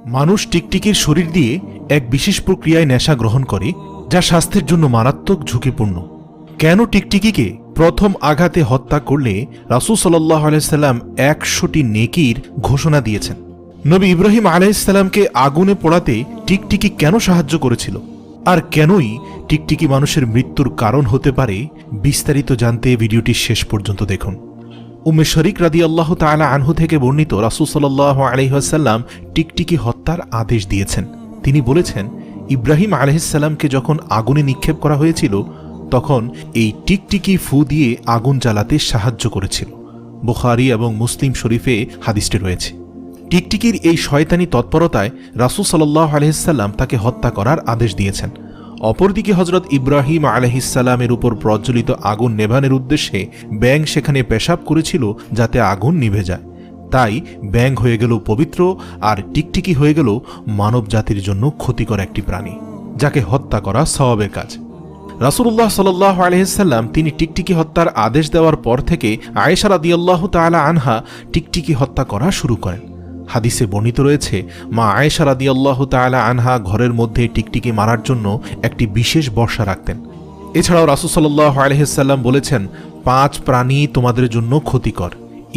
মানুষ টিকটিকির শরীর দিয়ে এক বিশেষ প্রক্রিয়ায় নেশা গ্রহণ করে, যা স্বাস্থ্যের জন্য মারাত্মক ঝুঁকিপূর্ণ। কেন টিকটিকিকে প্রথম আঘাতে হত্যা করলে রাসূল সাল্লাল্লাহু আলাইহি সাল্লাম ১০০টি নেকির ঘোষণা দিয়েছেন? নবী ইব্রাহিম আলাইহিস সালামকে আগুনে পোড়াতে টিকটিকি কেন সাহায্য করেছিল? আর কেনই টিকটিকি মানুষের মৃত্যুর কারণ হতে পারে? বিস্তারিত জানতে ভিডিওটি শেষ পর্যন্ত দেখুন। উম্মে শরীক রাদিয়াল্লাহু তাআলা আনহু থেকে বর্ণিত, রাসূল সাল্লাল্লাহু আলাইহি ওয়াসাল্লাম টিকটিকি হত্যার আদেশ দিয়েছেন। তিনি বলেছেন, ইব্রাহিম আলাইহিস সালামকে যখন আগুনে নিক্ষেপ করা হয়েছিল, তখন এই টিকটিকি ফু দিয়ে আগুন জ্বালাতে সাহায্য করেছিল। বুখারী এবং মুসলিম শরীফে হাদিসটি রয়েছে। টিকটিকির এই শয়তানি তৎপরতায় রাসূল সাল্লাল্লাহু আলাইহি ওয়াসাল্লাম তাকে হত্যা করার আদেশ দিয়েছেন। অপরদিকে হযরত ইব্রাহিম আলাইহিস সালামের উপর প্রজ্বলিত আগুন নেভানোর উদ্দেশ্যে ব্যাঙ সেখানে পেশাব করেছিল, যাতে আগুন নিভে যায়। তাই ব্যাঙ হয়ে গেল পবিত্র, আর টিকটিকি হয়ে গেল মানব জাতির জন্য ক্ষতিকর একটি প্রাণী, যাকে হত্যা করা সওয়াবের কাজ। রাসূলুল্লাহ সাল্লাল্লাহু আলাইহি ওয়াসাল্লাম তিনি টিকটিকি হত্যার আদেশ দেওয়ার পর থেকে আয়েশা রাদিয়াল্লাহু তাআলা আনহা টিকটিকি হত্যা করা শুরু করেন। হাদিসে বর্ণিত রয়েছে, মা আয়েশা রাদিয়াল্লাহু তাআলা আনহা ঘরের মধ্যে টিকটিকি মারার জন্য একটি বিশেষ বর্শা রাখতেন। এছাড়াও রাসূল সাল্লাল্লাহু আলাইহি ওয়াসাল্লাম বলেছেন, 5 প্রাণী তোমাদের জন্য ক্ষতিকর: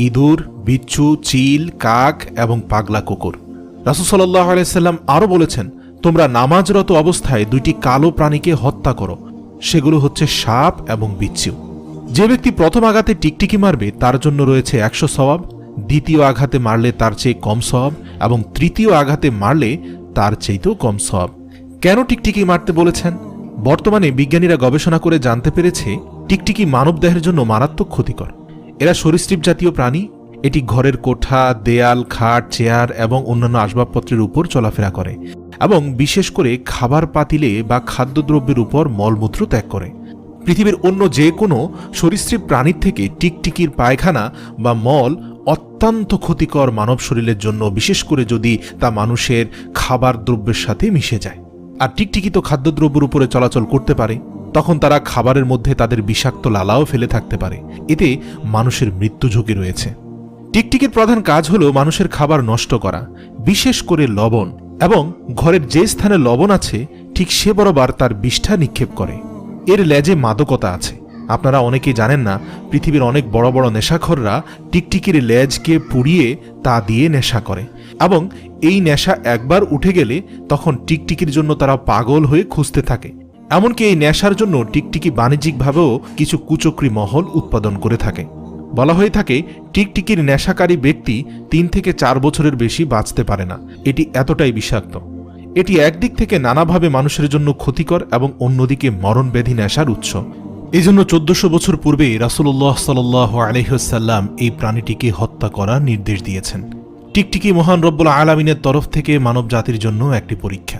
ইঁদুর, বিচ্ছু, চিল, কাক এবং পাগলা কুকুর। রাসূল সাল্লাল্লাহু আলাইহি ওয়াসাল্লাম আরও বলেছেন, তোমরা নামাজরত অবস্থায় 2টি কালো প্রাণীকে হত্যা করো, সেগুলো হচ্ছে সাপ এবং বিচ্ছু। যে ব্যক্তি প্রথম আঘাতে টিকটিকি মারবে তার জন্য রয়েছে 100 সওয়াব, দ্বিতীয় আঘাতে মারলে তার চেয়ে কম সওয়াব, এবং তৃতীয় আঘাতে মারলে তার চেয়েও কম সওয়াব। কেন টিকটিকি মারতে বলেছেন? বর্তমানে বিজ্ঞানীরা গবেষণা করে জানতে পেরেছে, টিকটিকি মানবদেহের জন্য মারাত্মক ক্ষতিকর। এরা সরীসৃপ জাতীয় প্রাণী। এটি ঘরের কোঠা, দেয়াল, খাট, চেয়ার এবং অন্যান্য আসবাবপত্রের উপর চলাফেরা করে, এবং বিশেষ করে খাবার পাতিলে বা খাদ্যদ্রব্যের উপর মলমূত্র ত্যাগ করে। পৃথিবীর অন্য যে কোনো সরীসৃপ প্রাণীর থেকে টিকটিকির পায়খানা বা মল অত্যন্ত ক্ষতিকর মানব শরীরের জন্য, বিশেষ করে যদি তা মানুষের খাবার দ্রব্যের সাথে মিশে যায়। আর টিকটিকি তো খাদ্যদ্রব্যের উপরে চলাচল করতে পারে, তখন তারা খাবারের মধ্যে তাদের বিষাক্ত লালাও ফেলে থাকতে পারে। এতে মানুষের মৃত্যু ঝুঁকি রয়েছে। টিকটিকির প্রধান কাজ হলো মানুষের খাবার নষ্ট করা, বিশেষ করে লবণ, এবং ঘরের যে স্থানে লবণ আছে ঠিক সে বরাবর তার বিষ্ঠা নিক্ষেপ করে। এর লেজে মাদকতা আছে। আপনারা অনেকেই জানেন না, পৃথিবীর অনেক বড় বড় নেশাখোররা টিকটিকির লেজকে পুড়িয়ে তা দিয়ে নেশা করে, এবং এই নেশা একবার উঠে গেলে তখন টিকটিকির জন্য তারা পাগল হয়ে খুঁজতে থাকে। এমনকি এই নেশার জন্য টিকটিকি বাণিজ্যিকভাবেও কিছু কুচক্রী মহল উৎপাদন করে থাকে। বলা হয়ে থাকে, টিকটিকির নেশাকারী ব্যক্তি 3 থেকে 4 বছরের বেশি বাঁচতে পারে না। এটি এতটাই বিষাক্ত। এটি একদিক থেকে নানাভাবে মানুষের জন্য ক্ষতিকর, এবং অন্যদিকে মরণব্যাধি নেশার উৎস। এজন্য 1400 বছর পূর্বে রাসূলুল্লাহ সাল্লাল্লাহু আলাইহি ওয়াসাল্লাম এই প্রাণীটিকে হত্যা করার নির্দেশ দিয়েছেন। টিকটিকি মহান রব্বুল আলামিনের তরফ থেকে মানব জাতির জন্য একটি পরীক্ষা।